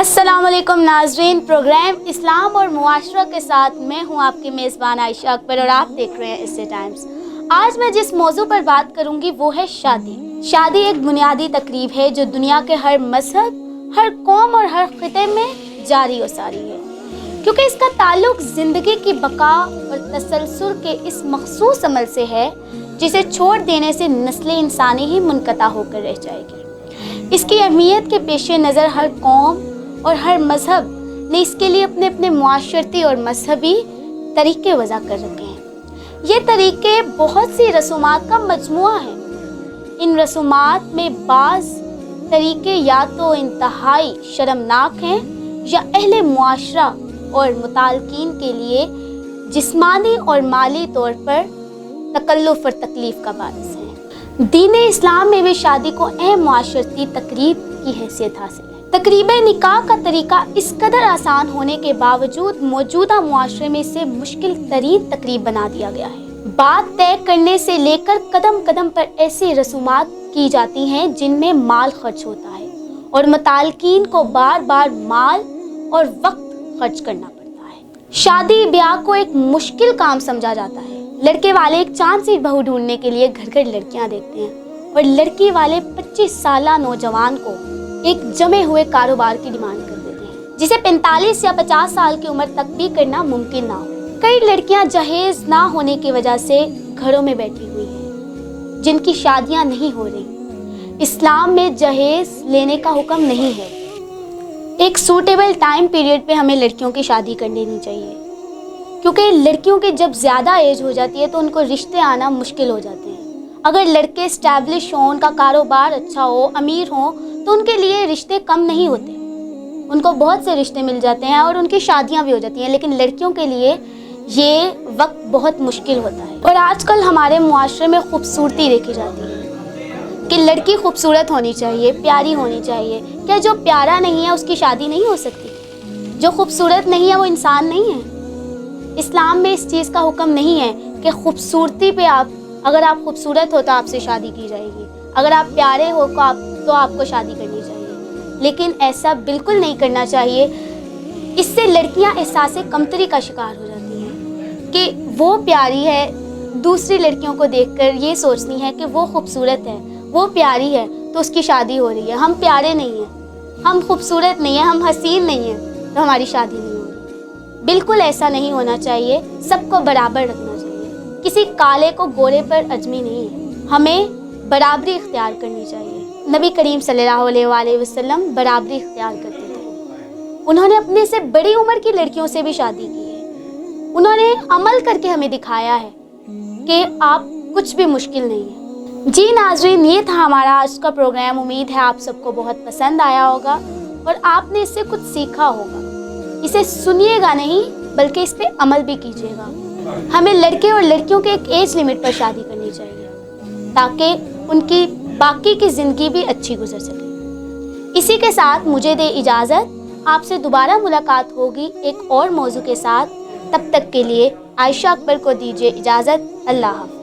अस्सलाम वालेकुम नाज़रीन, प्रोग्राम इस्लाम और मुआशरा के साथ मैं हूँ आपकी मेज़बान आयशा अकबर और आप देख रहे हैं इससे टाइम्स। आज मैं जिस मौजू पर बात करूँगी वो है शादी। शादी एक बुनियादी तकरीब है जो दुनिया के हर मज़हब, हर कौम और हर खिते में जारी और सारी है, क्योंकि इसका ताल्लुक ज़िंदगी की बका और तसलसल के इस मखसूस अमल से है जिसे छोड़ देने से नस्ल इंसानी ही मुनक़ता होकर रह जाएगी। इसकी अहमियत के पेश नज़र हर कौम और हर मज़हब ने इसके लिए अपने अपने मुआशरती और मजहबी तरीक़े वज़ा कर रखे हैं। ये तरीक़े बहुत सी रसूमात का मजमुआ है। इन रसूमात में बाज़ तरीक़े या तो इंतहाई शर्मनाक हैं या अहले मुआशरा और मुतालकीन के लिए जिस्मानी और माली तौर पर तकल्लुफ़ और तकलीफ़ का बाइस है। दीन इस्लाम में भी शादी को अहम मुआशरती तकरीब की हैसियत हासिल है। तकरीब निकाह का तरीका इस कदर आसान होने के बावजूद मौजूदा मुआशरे में इसे मुश्किल तरीन तकरीब बना दिया गया है। बात तय करने से लेकर कदम कदम पर ऐसी रसूमात की जाती हैं जिनमें माल खर्च होता है और मुतालकीन को बार बार माल और वक्त खर्च करना पड़ता है। शादी ब्याह को एक मुश्किल काम समझा जाता है। लड़के वाले एक चांद सी बहू ढूंढने के लिए घर घर लड़कियां देखते हैं और लड़की वाले 25 साला नौजवान को एक जमे हुए कारोबार की डिमांड कर देते हैं जिसे 45 या 50 साल की उम्र तक भी करना मुमकिन ना हो। कई लड़कियां जहेज ना होने की वजह से घरों में बैठी हुई हैं जिनकी शादियां नहीं हो रही। इस्लाम में जहेज लेने का हुक्म नहीं है। एक सूटेबल टाइम पीरियड पे हमें लड़कियों की शादी कर लेनी चाहिए, क्योंकि लड़कियों की जब ज़्यादा एज हो जाती है तो उनको रिश्ते आना मुश्किल हो जाते हैं। अगर लड़के स्टैब्लिश हों, उनका कारोबार अच्छा हो, अमीर हों, तो उनके लिए रिश्ते कम नहीं होते। उनको बहुत से रिश्ते मिल जाते हैं और उनकी शादियां भी हो जाती हैं, लेकिन लड़कियों के लिए ये वक्त बहुत मुश्किल होता है। और आजकल हमारे मुआशरे में खूबसूरती देखी जाती है कि लड़की खूबसूरत होनी चाहिए, प्यारी होनी चाहिए। क्या जो प्यारा नहीं है उसकी शादी नहीं हो सकती? जो खूबसूरत नहीं है वो इंसान नहीं है? इस्लाम में इस चीज़ का हुक्म नहीं है कि खूबसूरती पे अगर आप खूबसूरत हो तो आपसे शादी की जाएगी, अगर आप प्यारे हो तो आपको शादी करनी चाहिए। लेकिन ऐसा बिल्कुल नहीं करना चाहिए। इससे लड़कियां एहसास कमतरी का शिकार हो जाती हैं कि वो प्यारी है, दूसरी लड़कियों को देखकर ये सोचती हैं कि वो खूबसूरत है, वो प्यारी है तो उसकी शादी हो रही है। हम प्यारे नहीं हैं, हम खूबसूरत नहीं हैं, हम हसीन नहीं हैं तो हमारी शादी नहीं हो रही। बिल्कुल ऐसा नहीं होना चाहिए। सबको बराबर रखना चाहिए। किसी काले को गोरे पर अजमी नहीं है। हमें बराबरी इख्तियार करनी चाहिए। नबी करीम सल्लल्लाहु अलैहि वसल्लम बराबरी इख्तियार करते थे। उन्होंने अपने से बड़ी उम्र की लड़कियों से भी शादी की है। उन्होंने अमल करके हमें दिखाया है कि आप कुछ भी मुश्किल नहीं है। जी नाज़रीन, ये था हमारा आज का प्रोग्राम। उम्मीद है आप सबको बहुत पसंद आया होगा और आपने इससे कुछ सीखा होगा। इसे सुनिएगा नहीं बल्कि इस पर अमल भी कीजिएगा। हमें लड़के और लड़कियों के एक एज लिमिट पर शादी करनी चाहिए ताकि उनकी बाकी की ज़िंदगी भी अच्छी गुजर सके। इसी के साथ मुझे दे इजाज़त। आपसे दोबारा मुलाकात होगी एक और मौजू के साथ। तब तक के लिए आयशा अकबर को दीजिए इजाज़त। अल्लाह हाफ़िज़।